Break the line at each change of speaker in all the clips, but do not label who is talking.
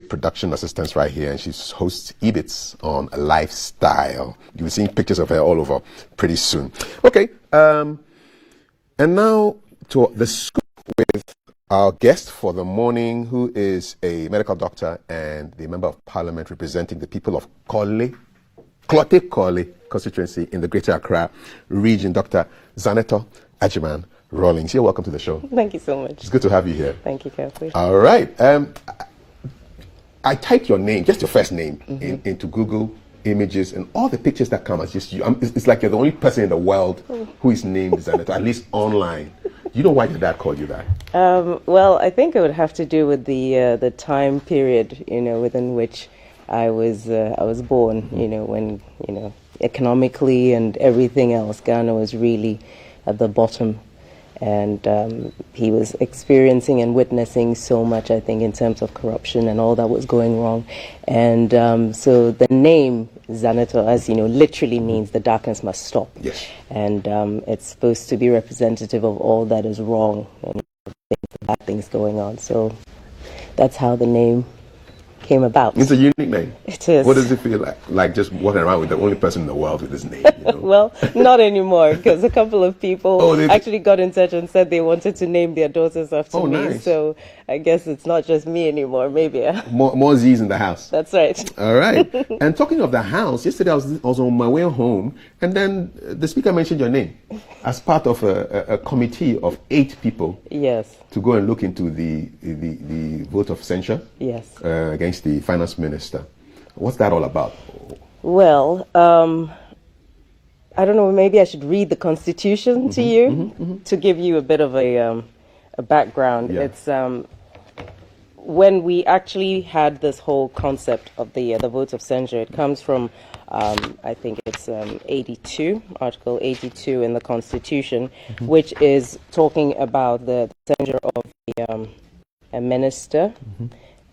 production assistants right here, and she hosts Ebits on lifestyle. You'll be seeing pictures of her all over pretty soon. Okay, and now to the scoop with our guest for the morning, who is a medical doctor and the member of parliament representing the people of Korle constituency in the Greater Accra region, Dr. Zanetor Agyeman-Rawlings. You're welcome to the show.
Thank you so much.
It's good to have you here.
Thank you, Kafui.
All right. I typed your name, just your first name, into Google Images, and all the pictures that come as just you. It's like you're the only person in the world who is named Zanetor, at least online. You know why your dad called you that?
Well, I think it would have to do with the time period, within which I was born. When economically and everything else, Ghana was really at the bottom. And he was experiencing and witnessing so much, I think, in terms of corruption and all that was going wrong. And so the name Zanetor, as you know, literally means the darkness must stop.
Yes.
And it's supposed to be representative of all that is wrong and bad things going on. So that's how the name came about.
It's a unique name.
It is.
What does it feel like? Like just walking around with the only person in the world with this name?
Well, not anymore, because a couple of people actually got in touch and said they wanted to name their daughters after me.
Nice.
So I guess it's not just me anymore. Maybe
more Z's in the house.
That's right.
All right. And talking of the house, yesterday I was on my way home, and then the speaker mentioned your name as part of a committee of 8 people.
Yes.
To go and look into the vote of censure.
Yes.
Against the finance minister. What's that all about?
Well, I don't know, maybe I should read the Constitution to you to give you a bit of a background. Yeah. It's when we actually had this whole concept of the vote of censure, it comes from, I think it's 82, Article 82 in the Constitution, which is talking about the censure of a minister.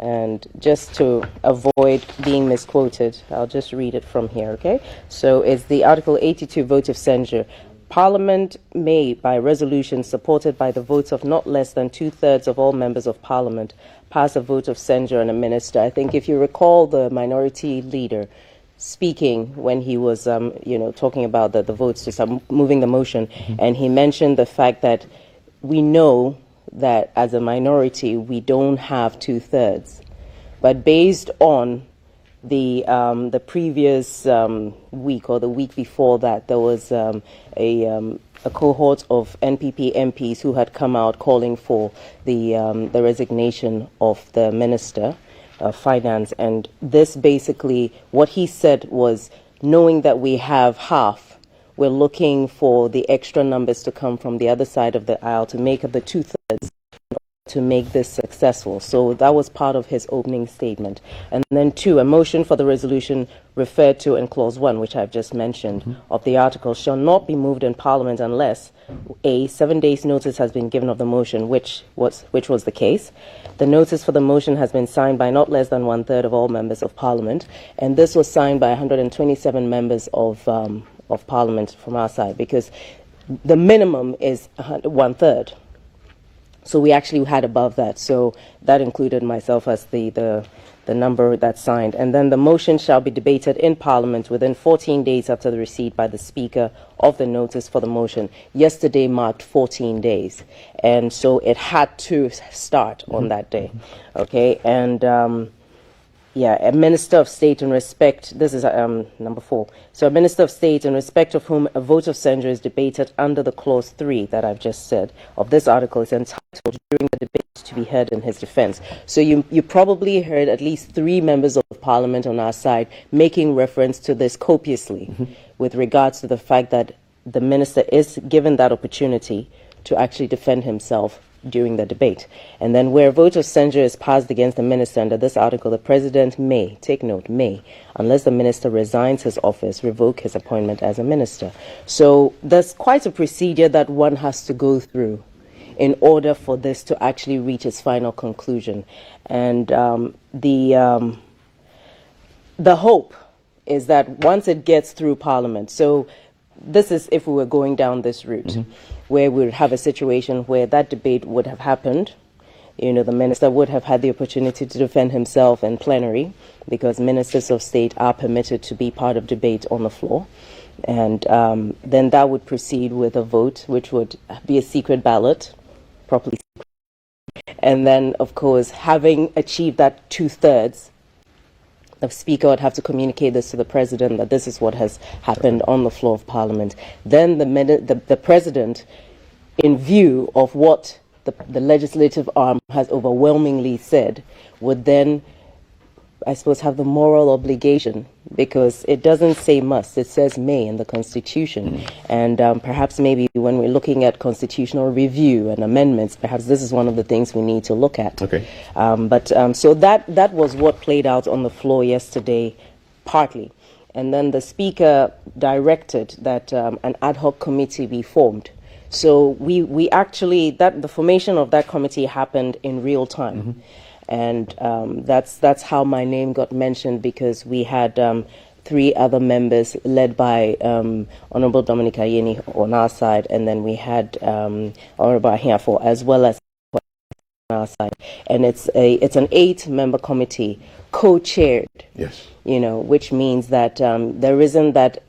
And just to avoid being misquoted, I'll just read it from here, okay? So it's the Article 82 vote of censure. Parliament may, by resolution supported by the votes of not less than 2/3 of all members of Parliament, pass a vote of censure on a minister. I think if you recall the minority leader speaking when he was, talking about the votes to start moving the motion, and he mentioned the fact that we know that as a minority we don't have 2/3, but based on the previous week or the week before that, there was a cohort of NPP MPs who had come out calling for the resignation of the Minister of Finance, and this basically what he said was, knowing that we have half, we're looking for the extra numbers to come from the other side of the aisle to make up the 2/3 to make this successful. So that was part of his opening statement. And then 2, a motion for the resolution referred to in clause 1, which I've just mentioned, of the article shall not be moved in Parliament unless a 7 days notice has been given of the motion, which was the case. The notice for the motion has been signed by not less than 1/3 of all members of Parliament, and this was signed by 127 members of Parliament from our side, because the minimum is 1/3. So we actually had above that. So that included myself as the number that signed. And then the motion shall be debated in Parliament within 14 days after the receipt by the Speaker of the notice for the motion. Yesterday marked 14 days. And so it had to start on that day. Okay. And a Minister of State in respect, this is number 4. So a Minister of State in respect of whom a vote of censure is debated under the clause 3 that I've just said of this article is entitled during the debate to be heard in his defense. So you probably heard at least 3 members of Parliament on our side making reference to this copiously with regards to the fact that the minister is given that opportunity to actually defend himself during the debate. And then where a vote of censure is passed against the minister under this article, the president may, take note, may, unless the minister resigns his office, revoke his appointment as a minister. So there's quite a procedure that one has to go through in order for this to actually reach its final conclusion. And the hope is that once it gets through Parliament, so this is if we were going down this route, where we would have a situation where that debate would have happened, the minister would have had the opportunity to defend himself in plenary, because ministers of state are permitted to be part of debate on the floor. And then that would proceed with a vote, which would be a secret ballot, properly. And then, of course, having achieved that 2/3, the Speaker would have to communicate this to the President, that this is what has happened on the floor of Parliament. Then the President, in view of what the legislative arm has overwhelmingly said, would then, I suppose, have the moral obligation, because it doesn't say must, it says may in the Constitution. And perhaps maybe when we're looking at constitutional review and amendments, perhaps this is one of the things we need to look at.
Okay.
So that was what played out on the floor yesterday, partly. And then the Speaker directed that an ad hoc committee be formed. So we actually, the formation of that committee happened in real time. And that's how my name got mentioned, because we had 3 other members led by Honorable Dominic Ayeni on our side, and then we had Honorable Ahiafo as well as on our side. And it's an 8-member committee co-chaired.
Yes.
Which means that there isn't that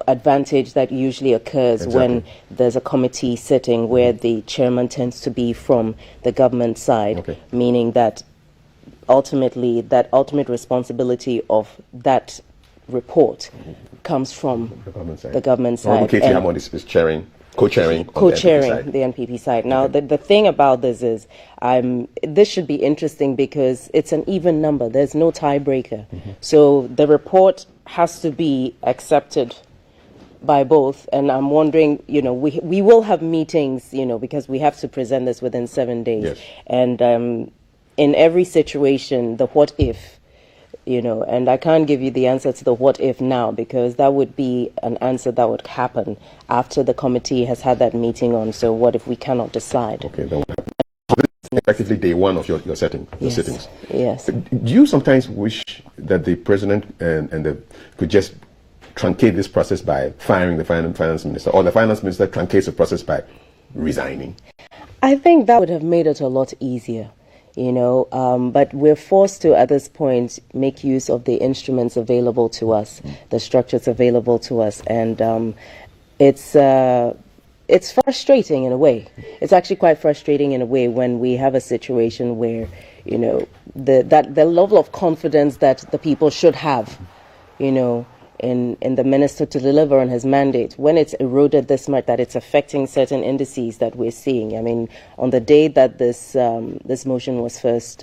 advantage that usually occurs when there's a committee sitting where the chairman tends to be from the government side, meaning that ultimately that ultimate responsibility of that report comes from the government side.
Katie Hammond is co-chairing
the NPP side. Now, the thing about this is, this should be interesting because it's an even number. There's no tiebreaker. So the report has to be accepted by both. And I'm wondering, we will have meetings, because we have to present this within 7 days.
Yes.
And in every situation, the what if, and I can't give you the answer to the what if now, because that would be an answer that would happen after the committee has had that meeting on. So what if we cannot decide?
Okay, that would happen. So this is effectively day 1 of your sittings.
Yes.
Do you sometimes wish that the president could just truncate this process by firing the finance minister, or the finance minister truncates the process by resigning?
I think that would have made it a lot easier. But we're forced to, at this point, make use of the instruments available to us, the structures available to us, and it's frustrating in a way. It's actually quite frustrating in a way when we have a situation where, the level of confidence that the people should have, in the minister to deliver on his mandate, when it's eroded this much that it's affecting certain indices that we're seeing. I mean, on the day that this motion was first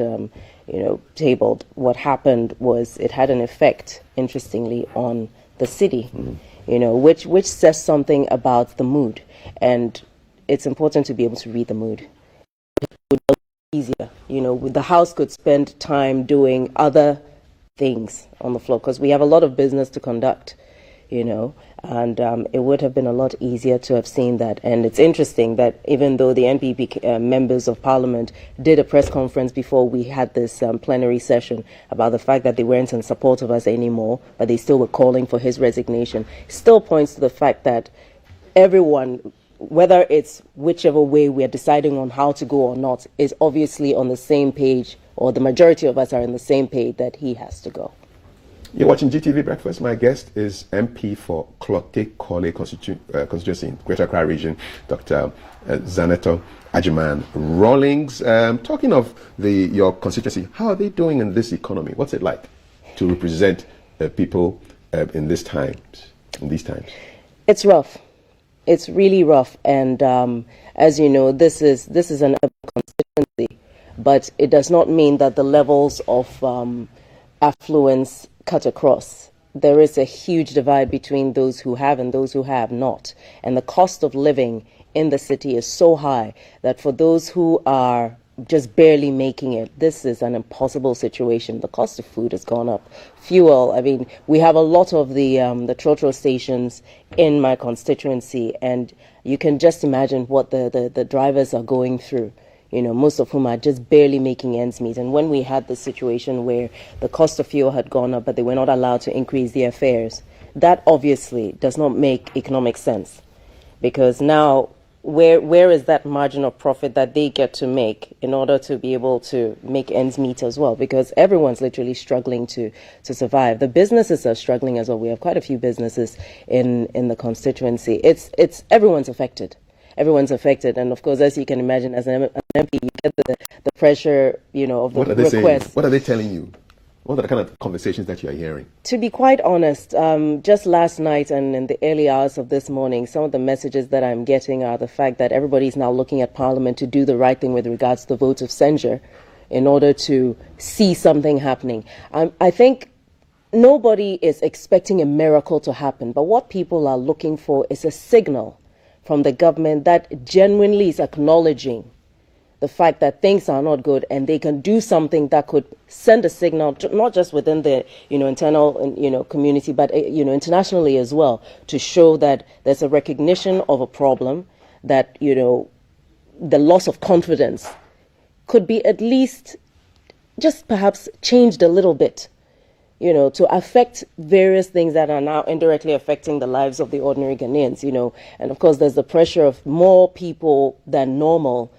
tabled, what happened was it had an effect, interestingly, on the city, which says something about the mood. And it's important to be able to read the mood. It would be easier, the House could spend time doing other things on the floor, because we have a lot of business to conduct, and it would have been a lot easier to have seen that. And it's interesting that even though the NPP members of Parliament did a press conference before we had this plenary session about the fact that they weren't in support of us anymore, but they still were calling for his resignation, still points to the fact that everyone, whether it's whichever way we're deciding on how to go or not, is obviously on the same page, or the majority of us are on the same page that he has to go.
You're watching GTV Breakfast. My guest is MP for Klote-Korle constituency in Greater Accra region, Dr. Zanetor Agyeman-Rawlings. Talking of your constituency, how are they doing in this economy? What's it like to represent people in these times?
It's rough. It's really rough, and as you know, this is an urban constituency, but it does not mean that the levels of affluence cut across. There is a huge divide between those who have and those who have not, and the cost of living in the city is so high that for those who are just barely making it, this is an impossible situation. The cost of food has gone up. Fuel, I mean, we have a lot of the trotro stations in my constituency, and you can just imagine what the drivers are going through, most of whom are just barely making ends meet. And when we had the situation where the cost of fuel had gone up, but they were not allowed to increase their fares, that obviously does not make economic sense, because now where is that margin of profit that they get to make in order to be able to make ends meet as well? Because everyone's literally struggling to survive. The businesses are struggling as well. We have quite a few businesses in the constituency. It's everyone's affected. Everyone's affected, and of course, as you can imagine, as an MP, you get the pressure, of the request.
What are they telling you? What are the kind of conversations that you are hearing?
To be quite honest, just last night and in the early hours of this morning, some of the messages that I'm getting are the fact that everybody's now looking at Parliament to do the right thing with regards to the vote of censure in order to see something happening. I think nobody is expecting a miracle to happen, but what people are looking for is a signal from the government that genuinely is acknowledging the fact that things are not good, and they can do something that could send a signal, not just within the internal community, but internationally as well, to show that there's a recognition of a problem, that the loss of confidence could be at least just perhaps changed a little bit, to affect various things that are now indirectly affecting the lives of the ordinary Ghanaians, and of course there's the pressure of more people than normal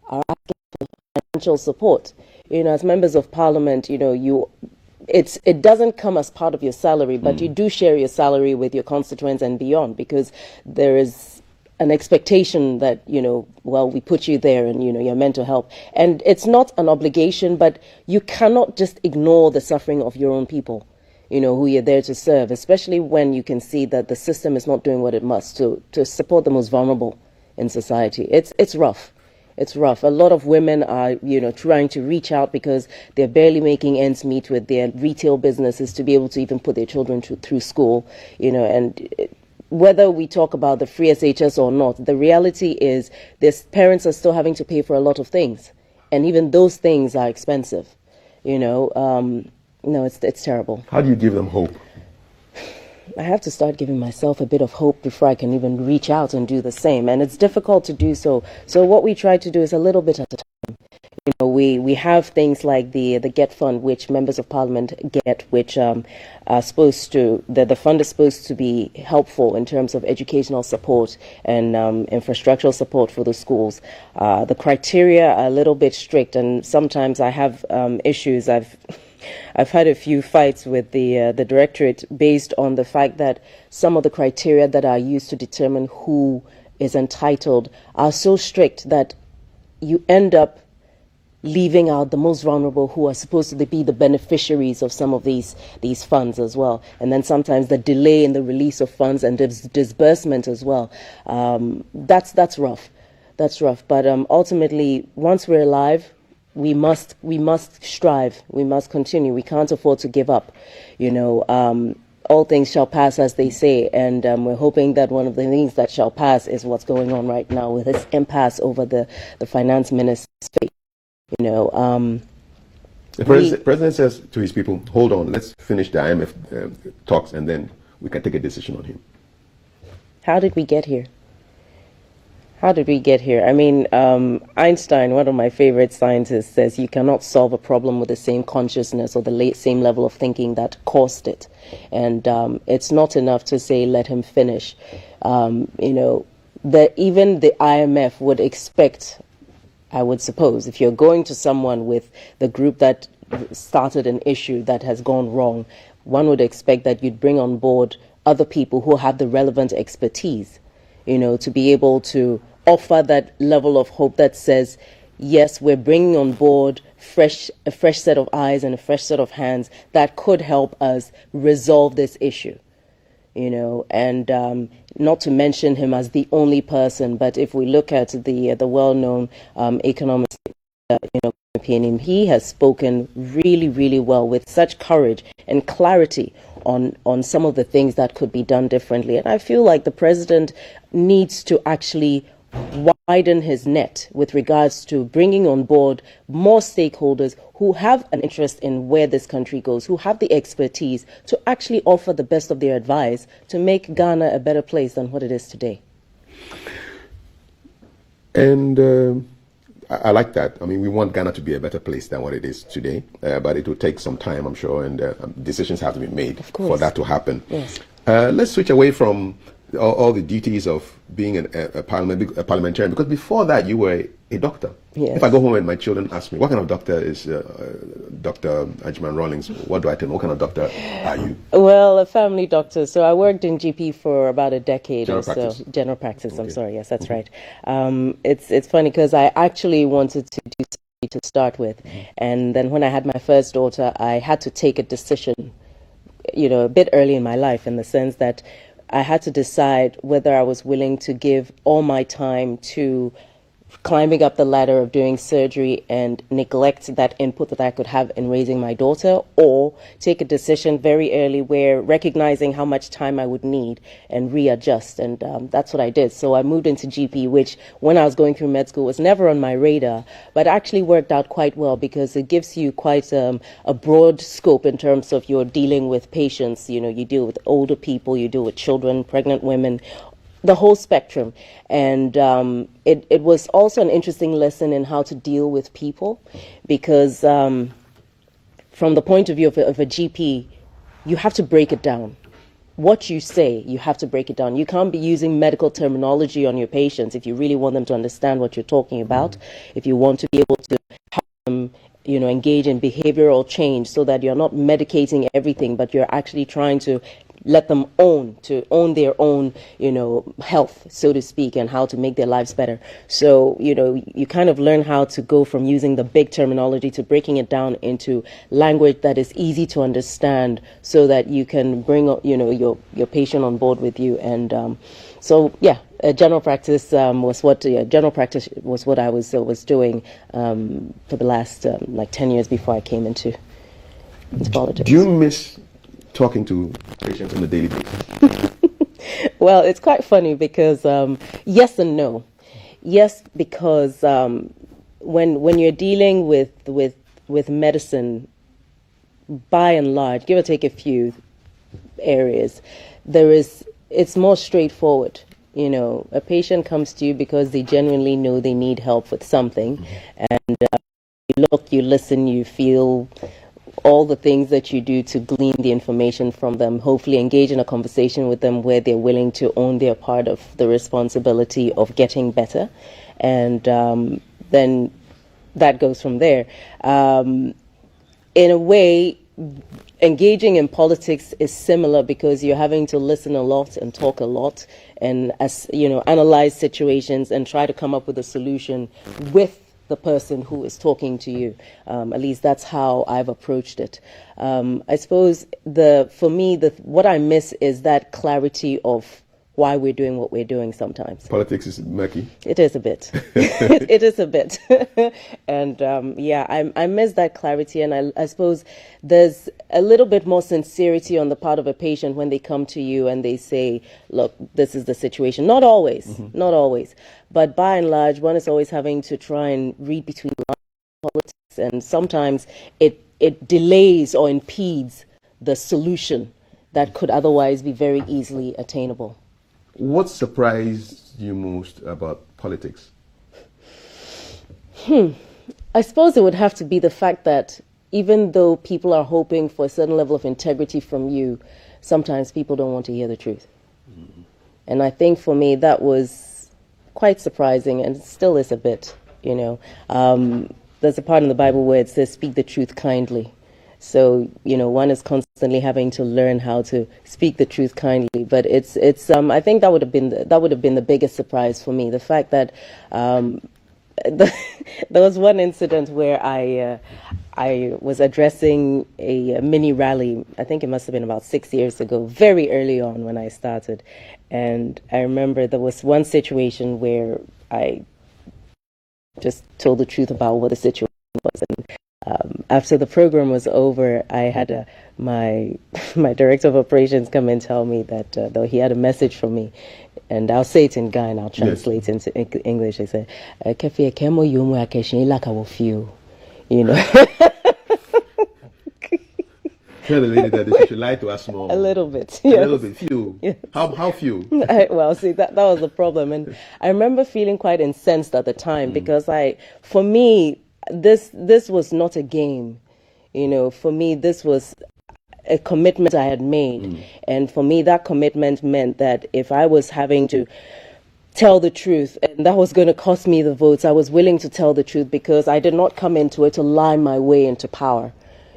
are asking for financial support. As members of Parliament, it doesn't come as part of your salary, but you do share your salary with your constituents and beyond, because there is an expectation that, we put you there and, you're meant to help. And it's not an obligation, but you cannot just ignore the suffering of your own people, who you're there to serve, especially when you can see that the system is not doing what it must to support the most vulnerable in society. It's rough. It's rough. A lot of women are, trying to reach out because they're barely making ends meet with their retail businesses to be able to even put their children through school, and whether we talk about the free SHS or not, the reality is this: parents are still having to pay for a lot of things, and even those things are expensive. It's terrible.
How do you give them hope?
I have to start giving myself a bit of hope before I can even reach out and do the same. And it's difficult to do so. So what we try to do is a little bit at a time. We have things like the Get Fund, which members of Parliament get, which are supposed to, the fund is supposed to be helpful in terms of educational support and infrastructural support for the schools. The criteria are a little bit strict, and sometimes I have issues. I've had a few fights with the directorate based on the fact that some of the criteria that are used to determine who is entitled are so strict that you end up leaving out the most vulnerable, who are supposed to be the beneficiaries of some of these funds as well. And then sometimes the delay in the release of funds and disbursement as well. That's rough. That's rough. But ultimately, once we're alive, we must strive. We must continue. We can't afford to give up. All things shall pass, as they say, and we're hoping that one of the things that shall pass is what's going on right now with this impasse over the finance minister's fate.
The president says to his people, "Hold on, let's finish the IMF talks, and then we can take a decision on him."
How did we get here? How did we get here? I mean, Einstein, one of my favorite scientists, says you cannot solve a problem with the same consciousness or the same level of thinking that caused it. And it's not enough to say, let him finish. That even the IMF would expect, I would suppose, if you're going to someone with the group that started an issue that has gone wrong, one would expect that you'd bring on board other people who have the relevant expertise, to be able to offer that level of hope that says, yes, we're bringing on board a fresh set of eyes and a fresh set of hands that could help us resolve this issue. And not to mention him as the only person, but if we look at the well-known economist, he has spoken really, really well with such courage and clarity on some of the things that could be done differently. And I feel like the president needs to actually widen his net with regards to bringing on board more stakeholders who have an interest in where this country goes, who have the expertise to actually offer the best of their advice to make Ghana a better place than what it is today.
And I like that. I mean, we want Ghana to be a better place than what it is today, but it will take some time, I'm sure, and decisions have to be made for that to happen.
Yes.
Let's switch away from all the duties of being a parliamentarian? Because before that, you were a doctor.
Yes.
If I go home and my children ask me, what kind of doctor is Dr. Agyeman-Rawlings? What do I tell them? What kind of doctor are you?
Well, a family doctor. So I worked in GP for about a decade
General
or so.
practice.
General practice.
Okay.
I'm sorry. Yes, that's right. It's funny because I actually wanted to do something to start with, and then when I had my first daughter, I had to take a decision, a bit early in my life, in the sense that I had to decide whether I was willing to give all my time to climbing up the ladder of doing surgery and neglect that input that I could have in raising my daughter, or take a decision very early where recognizing how much time I would need and readjust. And that's what I did. So I moved into GP, which when I was going through med school was never on my radar, but actually worked out quite well because it gives you quite a broad scope in terms of you're dealing with patients. You deal with older people, you deal with children, pregnant women, the whole spectrum. And it was also an interesting lesson in how to deal with people, because from the point of view of a GP, you have to break it down. What you say, you have to break it down. You can't be using medical terminology on your patients if you really want them to understand what you're talking about, if you want to be able to help them engage in behavioral change, so that you're not medicating everything, but you're actually trying to let them own their own, health, so to speak, and how to make their lives better. So, you kind of learn how to go from using the big terminology to breaking it down into language that is easy to understand, so that you can bring, your patient on board with you. And general practice was what I was doing for the last 10 years before I came into politics.
Do you miss talking to patients on a daily basis?
Well, it's quite funny because yes and no. Yes, because when you're dealing with medicine, by and large, give or take a few areas, it's more straightforward. A patient comes to you because they genuinely know they need help with something, and you look, you listen, you feel all the things that you do to glean the information from them, hopefully engage in a conversation with them where they're willing to own their part of the responsibility of getting better. And then that goes from there. In a way, engaging in politics is similar, because you're having to listen a lot and talk a lot, and analyze situations and try to come up with a solution with the person who is talking to you. At least that's how I've approached it. I suppose for me, what I miss is that clarity of why we're doing what we're doing sometimes.
Politics is murky.
It is a bit. It is a bit. And I miss that clarity, and I suppose there's a little bit more sincerity on the part of a patient when they come to you and they say, look, this is the situation. Not always, not always. But by and large, one is always having to try and read between lines of politics, and sometimes it delays or impedes the solution that could otherwise be very easily attainable.
What surprised you most about politics?
I suppose it would have to be the fact that even though people are hoping for a certain level of integrity from you, sometimes people don't want to hear the truth. And I think for me that was quite surprising, and still is a bit, There's a part in the Bible where it says, speak the truth kindly. So, one is constantly having to learn how to speak the truth kindly. But it's I think that would have been the biggest surprise for me. The fact that there was one incident where I was addressing a mini rally. I think it must have been about 6 years ago, very early on when I started. And I remember there was one situation where I just told the truth about what the situation was. And after the program was over, I had my director of operations come and tell me that though he had a message for me, and I'll say it in Guy and I'll translate into English. I said, "Kafui, kemo yumu akeshin like I will feel,"
Tell the lady that she should lie to us more.
A little bit.
Yes. A little bit. Few.
Yes.
How few?
Well, see, that was the problem. And I remember feeling quite incensed at the time because for me, this was not a game. For me, this was a commitment I had made. And for me, that commitment meant that if I was having to tell the truth, and that was going to cost me the votes, I was willing to tell the truth because I did not come into it to lie my way into power,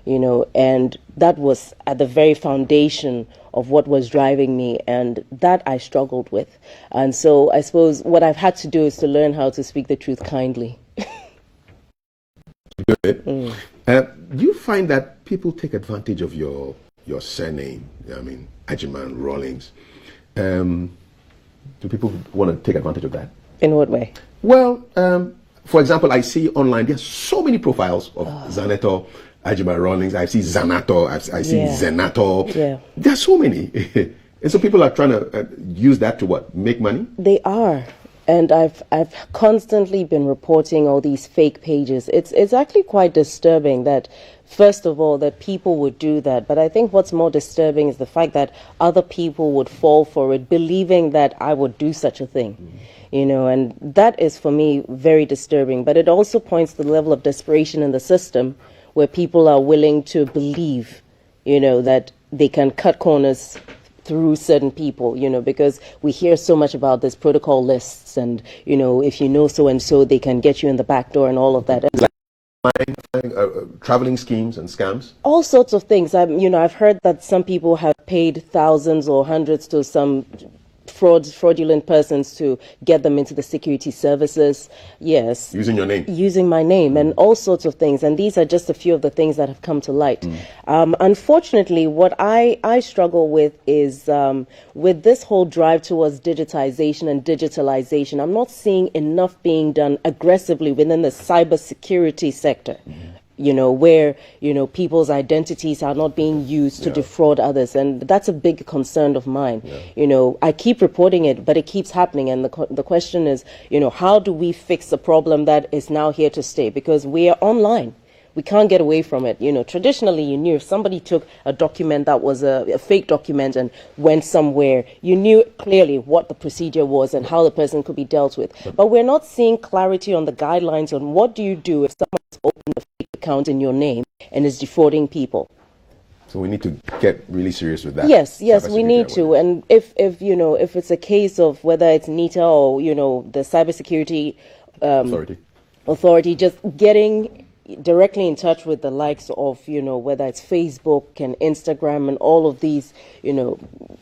and that was at the very foundation of what was driving me, and that I struggled with. And so I suppose what I've had to do is to learn how to speak the truth kindly.
Good. Do you find that people take advantage of your surname? I mean, Agyeman-Rawlings. Do people want to take advantage of that?
In what way?
Well, for example, I see online there's so many profiles of Zanetor, Agyeman-Rawlings. I see Zanetor, I see Zanetor.
Yeah.
There's so many. And so people are trying to use that to what? Make money?
They are. And I've constantly been reporting all these fake pages. It's actually quite disturbing that, first of all, that people would do that. But I think what's more disturbing is the fact that other people would fall for it, believing that I would do such a thing. And that is, for me, very disturbing. But it also points to the level of desperation in the system where people are willing to believe, that they can cut corners through certain people, because we hear so much about this protocol lists and, if you know so-and-so, they can get you in the back door and all of that.
Traveling schemes and scams?
All sorts of things. I've heard that some people have paid thousands or hundreds to some fraudulent persons to get them into the security services. Yes.
Using your name.
Using my name and all sorts of things. And these are just a few of the things that have come to light. Unfortunately, what I struggle with is with this whole drive towards digitization and digitalization, I'm not seeing enough being done aggressively within the cybersecurity sector. Where, people's identities are not being used to defraud others. And that's a big concern of mine. I keep reporting it, but it keeps happening. And the question is, how do we fix a problem that is now here to stay? Because we are online. We can't get away from it. Traditionally, you knew if somebody took a document that was a fake document and went somewhere, you knew clearly what the procedure was and how the person could be dealt with. But we're not seeing clarity on the guidelines on what do you do if someone's opened a fake account in your name and is defrauding people.
So we need to get really serious with that.
Yes, we need to. And if it's a case of whether it's NITA or, the cybersecurity authority just getting directly in touch with the likes of, whether it's Facebook and Instagram and all of these,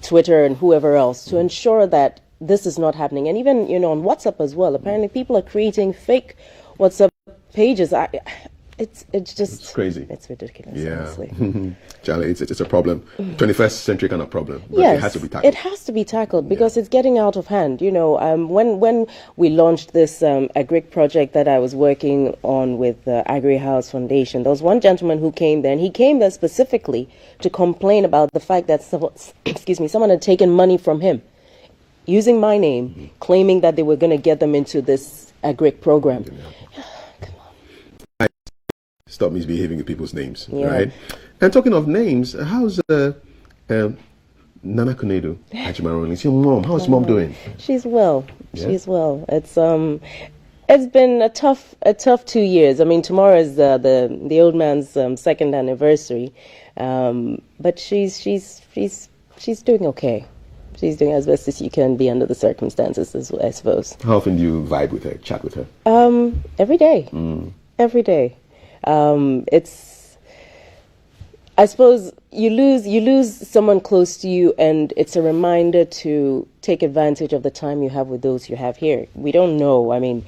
Twitter and whoever else to ensure that this is not happening. And even, on WhatsApp as well. Apparently people are creating fake WhatsApp pages. It's
crazy.
It's ridiculous,
yeah.
honestly.
Charlie, it's a problem. 21st century kind of problem. But
yes,
it has to be tackled.
It has to be tackled because it's getting out of hand. When we launched this agric project that I was working on with the Agri House Foundation, there was one gentleman who came there, and he came there specifically to complain about the fact that someone had taken money from him, using my name, claiming that they were going to get them into this agric program.
Stop misbehaving with people's names, right? And talking of names, how's Nana Kunedu, Agyeman-Rawlings, your mom? How's mom doing?
She's well. Yeah? She's well. It's been a tough 2 years. I mean, tomorrow is the old man's second anniversary, but she's doing okay. She's doing as best as you can be under the circumstances, I suppose. How
often do you vibe with her, chat with her?
Every day. Every day. I suppose you lose someone close to you, and it's a reminder to take advantage of the time you have with those you have here. We don't know. I mean,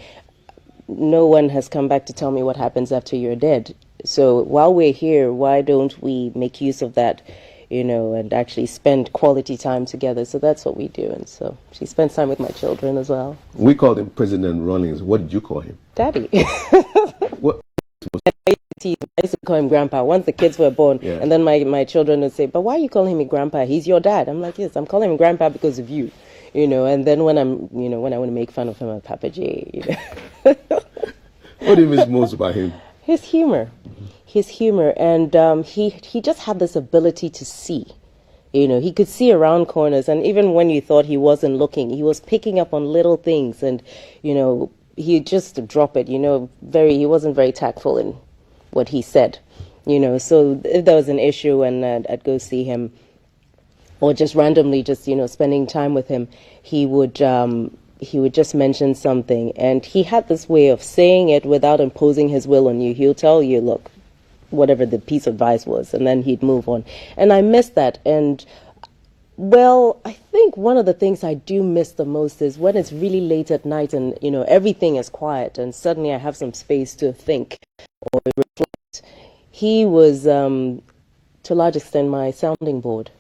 no one has come back to tell me what happens after you're dead. So while we're here, why don't we make use of that, and actually spend quality time together? So that's what we do. And so she spends time with my children as well.
We called him President Rawlings. What did you call him?
Daddy.
What?
I used to call him Grandpa once the kids were born, and then my children would say, "But why are you calling me Grandpa? He's your dad." I'm like, "Yes, I'm calling him Grandpa because of you." And then when when I want to make fun of him, I'm Papa J.
What do you miss most about him?
His humor. His humor, and he just had this ability to see. He could see around corners, and even when you thought he wasn't looking, he was picking up on little things, and he'd just drop it. He wasn't very tactful in what he said. So if there was an issue and I'd go see him, or just randomly just spending time with him, he would just mention something, and he had this way of saying it without imposing his will on you. He'll tell you, look, whatever the piece of advice was, and then he'd move on. And I miss that. And well, I think one of the things I do miss the most is when it's really late at night and everything is quiet and suddenly I have some space to think or reflect. He was to a large extent my sounding board,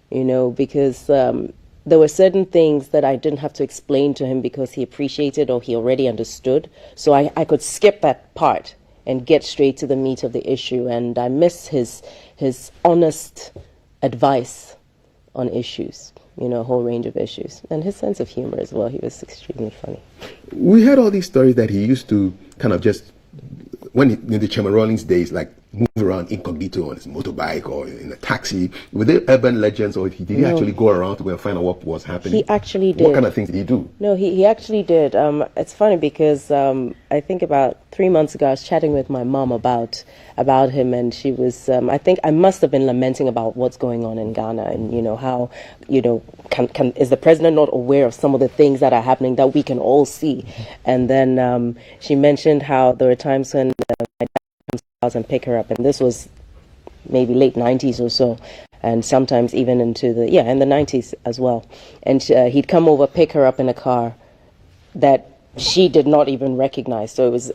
because there were certain things that I didn't have to explain to him because he appreciated or he already understood. So I could skip that part and get straight to the meat of the issue. And I miss his honest advice on issues, a whole range of issues. And his sense of humor as well. He was extremely funny.
We heard all these stories that he used to kind of just, in the Agyeman-Rawlings days, like move around incognito on his motorbike or in a taxi. Were they urban legends, or did he actually go around to go and find out what was happening?
He actually did.
What kind of things did he do?
No, he actually did. It's funny because I think about 3 months ago I was chatting with my mom about him, and she was I think I must have been lamenting about what's going on in Ghana, and how is the president not aware of some of the things that are happening that we can all see? And then she mentioned how there were times when my dad comes to the house and pick her up, and this was maybe late 90s or so, and sometimes even into in the 90s as well. And he'd come over, pick her up in a car that she did not even recognize. So it was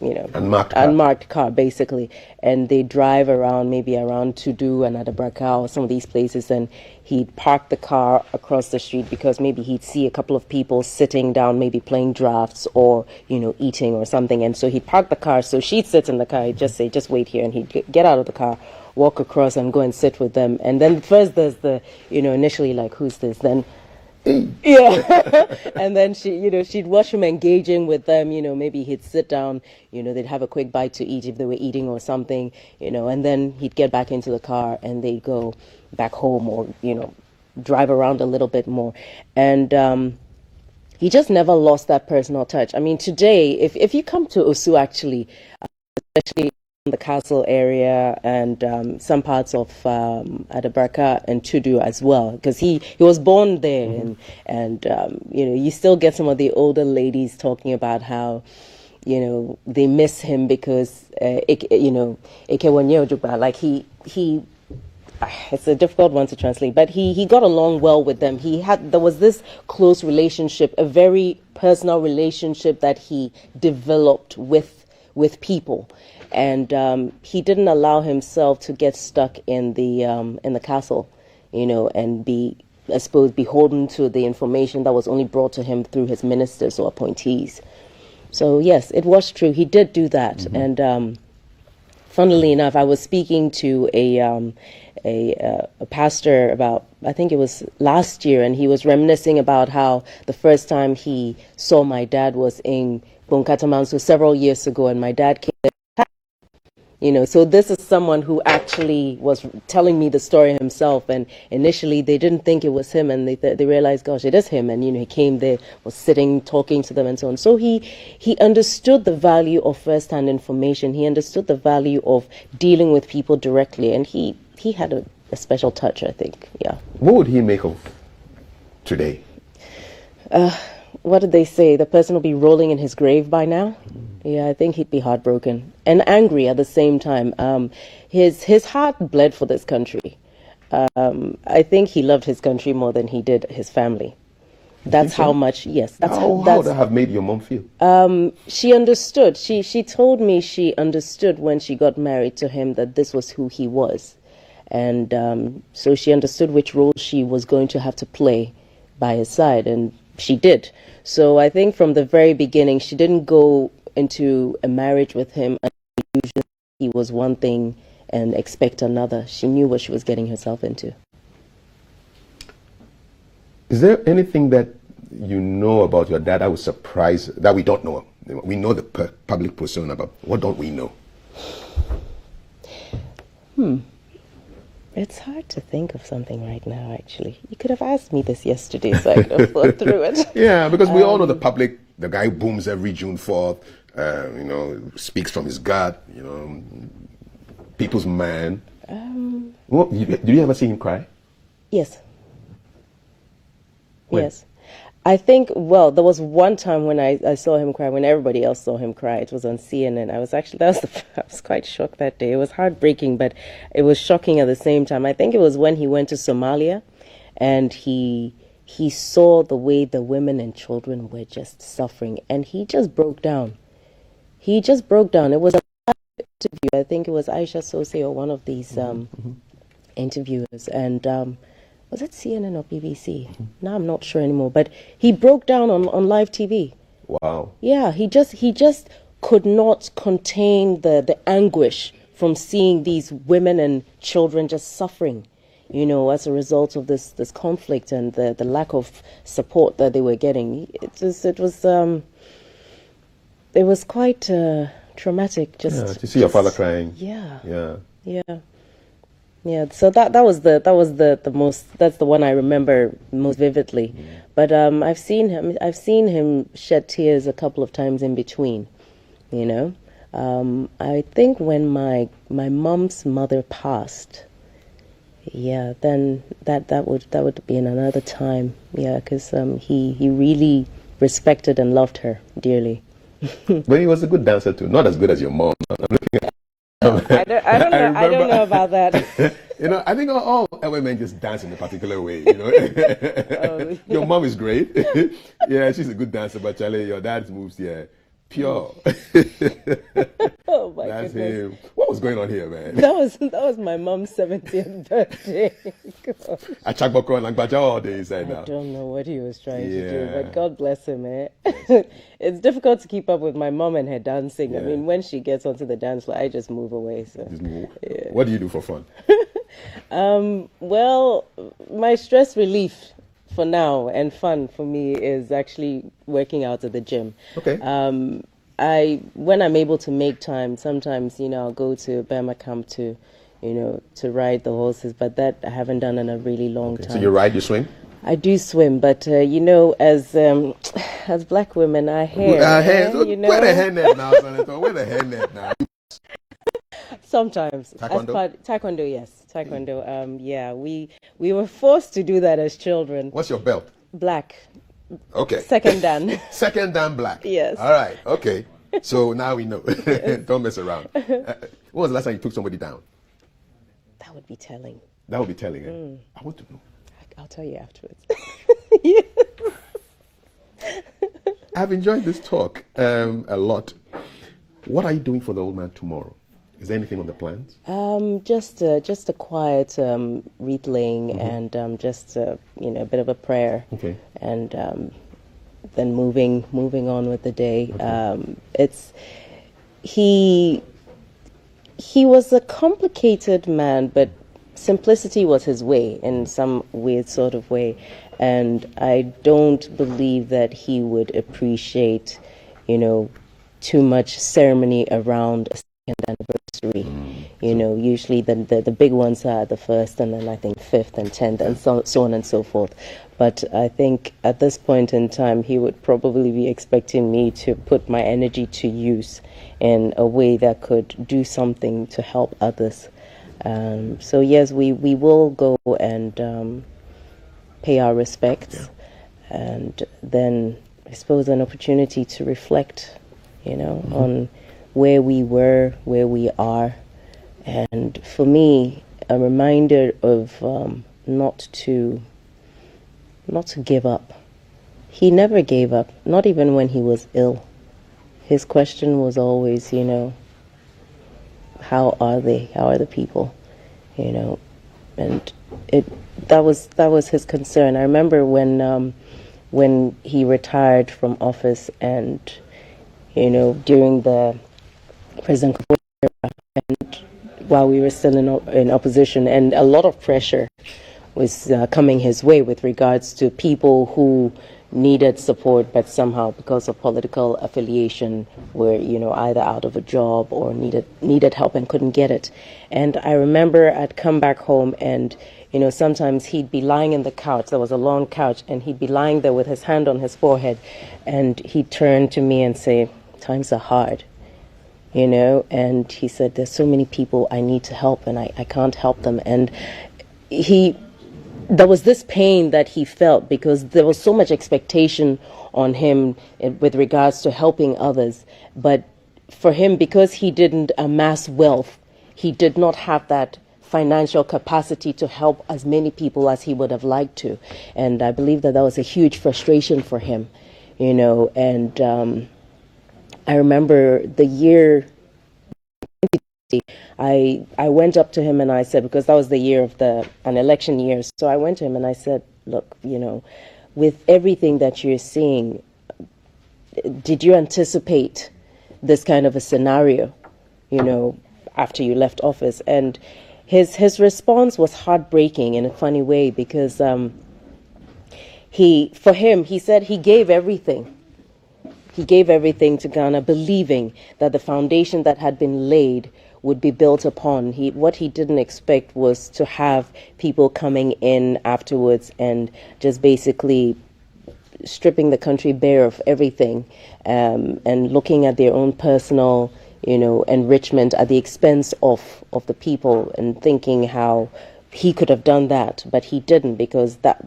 unmarked car basically, and they drive around, maybe around Tudu and Adabraka or some of these places, and he'd park the car across the street because maybe he'd see a couple of people sitting down, maybe playing drafts or eating or something, and so he'd park the car, so she'd sit in the car, he'd just say, just wait here, and he'd get out of the car, walk across and go and sit with them. And then first there's the initially like, who's this? Then yeah. And then she'd watch him engaging with them, maybe he'd sit down, they'd have a quick bite to eat if they were eating or something, and then he'd get back into the car and they'd go back home or, drive around a little bit more. And he just never lost that personal touch. I mean, today, if you come to Osu, actually, especially the castle area and some parts of Adabraka and Tudu as well, because he was born there. Mm-hmm. and you still get some of the older ladies talking about how they miss him because like he it's a difficult one to translate, but he got along well with them. There was this close relationship, a very personal relationship that he developed with people. And he didn't allow himself to get stuck in the castle, and be, I suppose, beholden to the information that was only brought to him through his ministers or appointees. So yes, it was true. He did do that. Mm-hmm. And funnily enough, I was speaking to a pastor about, I think it was last year, and he was reminiscing about how the first time he saw my dad was in Bonkatamanso several years ago, and my dad came. So this is someone who actually was telling me the story himself, and initially they didn't think it was him, and they realized, gosh, it is him. And he came there, was sitting, talking to them, and so on. So he understood the value of first-hand information. He understood the value of dealing with people directly, and he had a special touch, I think. Yeah.
What would he make of today?
What did they say? The person will be rolling in his grave by now? Yeah, I think he'd be heartbroken and angry at the same time. His heart bled for this country. I think he loved his country more than he did his family. That's how much, yes.
How would that have made your mom feel?
She understood. She told me she understood when she got married to him that this was who he was. And so she understood which role she was going to have to play by his side, and she did. So I think from the very beginning, she didn't go into a marriage with him and usually he was one thing and expect another. She knew what she was getting herself into.
Is there anything that you know about your dad that was surprised that we don't know? We know the public persona, but what don't we know?
It's hard to think of something right now, actually. You could have asked me this yesterday, so I could have thought through it.
Yeah, because we all know the public, the guy booms every June 4th, speaks from his gut, people's man. Did you ever see him cry?
Yes.
When?
Yes. I think, well, there was one time when I saw him cry, when everybody else saw him cry. It was on CNN. I was quite shocked that day. It was heartbreaking, but it was shocking at the same time. I think it was when he went to Somalia and he saw the way the women and children were just suffering, and he just broke down. He just broke down. It was a interview. I think it was Aisha Sose or one of these interviewers, and was it CNN or BBC? Now I'm not sure anymore. But he broke down on live TV.
Wow.
Yeah, he just could not contain the anguish from seeing these women and children just suffering, as a result of this conflict and the lack of support that they were getting. It was quite traumatic. Just
to see your father crying.
Yeah. So that was the most. That's the one I remember most vividly. But I've seen him shed tears a couple of times in between. I think when my mom's mother passed. Yeah, then that would be in another time. Yeah, because he really respected and loved her dearly.
But he was a good dancer too. Not as good as your mom. I'm looking at.
I don't know about that.
I think all women just dance in a particular way. Your mom is great. Yeah, she's a good dancer, but Charlie, your dad's moves, pure.
Oh my
That's
goodness.
him. What was going on here, man?
That was my mom's 70th birthday.
I check Boko and Langbaja all day inside now.
I don't know what he was trying to do, but God bless him, eh? It's difficult to keep up with my mom and her dancing. I mean, when she gets onto the dance floor, I just move away. So.
Yeah. What do you do for fun?
Well, my stress relief for now and fun for me is actually working out at the gym.
Okay.
When I'm able to make time, sometimes, I'll go to Burma Camp to ride the horses, but that I haven't done in a really long time.
So you ride, you swim?
I do swim, but as black women, our hair.
Where the hairnet now, Zanetor? Where the hairnet now?
Sometimes.
Taekwondo?
Taekwondo, yes. Taekwondo. We were forced to do that as children.
What's your belt?
Black.
Okay.
Second dan.
Second dan black.
Yes.
All right. Okay. So now we know. Don't mess around. When was the last time you took somebody down?
That would be telling.
That would be telling. I want to know.
I'll tell you afterwards.
I've enjoyed this talk a lot. What are you doing for the old man tomorrow? Is there anything on the plans?
Just a quiet reading and just a bit of a prayer.
Okay.
And then moving on with the day. Okay. He was a complicated man, but simplicity was his way in some weird sort of way. And I don't believe that he would appreciate, too much ceremony around a second anniversary. Usually the big ones are the first, and then I think 5th and 10th, and so on and so forth. But I think at this point in time, he would probably be expecting me to put my energy to use in a way that could do something to help others. So yes, we will go and pay our respects, and then I suppose an opportunity to reflect, on where we were, where we are, and for me, a reminder of not to give up. He never gave up, not even when he was ill. His question was always, how are they? How are the people? And that was his concern. I remember when he retired from office, and during the President Kafui era, and while we were still in opposition, and a lot of pressure was coming his way with regards to people who needed support, but somehow because of political affiliation were either out of a job or needed help and couldn't get it. And I remember I'd come back home, and sometimes he'd be lying in the couch. There was a long couch, and he'd be lying there with his hand on his forehead, and he'd turn to me and say, "Times are hard." you know, and he said, there's so many people I need to help and I can't help them. And there was this pain that he felt because there was so much expectation on him with regards to helping others. But for him, because he didn't amass wealth, he did not have that financial capacity to help as many people as he would have liked to. And I believe that was a huge frustration for him, you know. And I remember the year I went up to him and I said, because that was the year of an election year, so I went to him and I said, look, you know, with everything that you're seeing, did you anticipate this kind of a scenario, you know, after you left office? And his response was heartbreaking in a funny way, because he said he gave everything. He gave everything to Ghana, believing that the foundation that had been laid would be built upon. What he didn't expect was to have people coming in afterwards and just basically stripping the country bare of everything, and looking at their own personal, you know, enrichment at the expense of the people, and thinking how he could have done that, but he didn't, because that,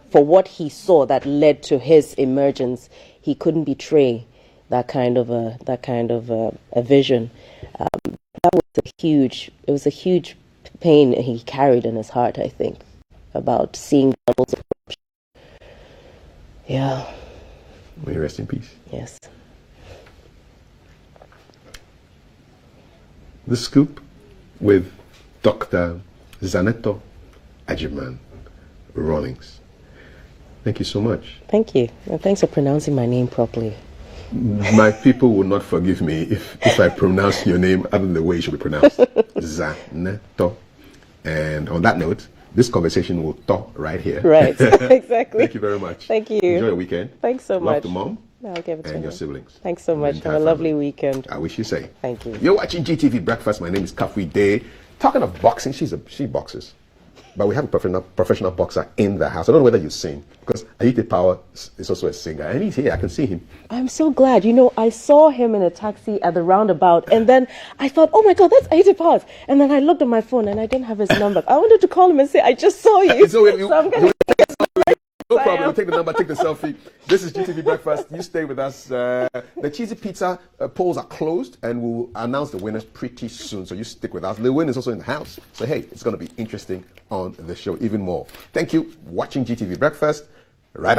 for what he saw that led to his emergence, he couldn't betray that kind of a vision. It was a huge pain he carried in his heart, I think, about seeing levels of corruption. Yeah.
May you rest in peace.
Yes.
The Scoop with Dr. Zanetor Agyeman-Rawlings. Thank you so much.
Thank you. And thanks for pronouncing my name properly.
My people will not forgive me if I pronounce your name other than the way it should be pronounced. Zanetor. And on that note, this conversation will talk right here.
Right, exactly.
Thank you very much.
Thank you.
Enjoy your weekend.
Thanks so much.
Love to mom.
I'll give it to
and
you.
your siblings.
Thanks so much. Have a lovely weekend.
I wish you say.
Thank you.
You're watching GTV Breakfast. My name is Kafui. Talking of boxing, she boxes. But we have a professional boxer in the house. I don't know whether you've seen, because Ayite Power is also a singer, and he's here. I can see him.
I'm so glad. You know, I saw him in a taxi at the roundabout, and then I thought, oh my God, that's Ayite Power. And then I looked at my phone, and I didn't have his number. I wanted to call him and say, I just saw you. So I'm going to...
No problem. Take the number, take the selfie. This is GTV Breakfast. You stay with us. The cheesy pizza polls are closed, and we'll announce the winners pretty soon. So you stick with us. The winner is also in the house. So hey, it's going to be interesting on the show even more. Thank you. Watching GTV Breakfast.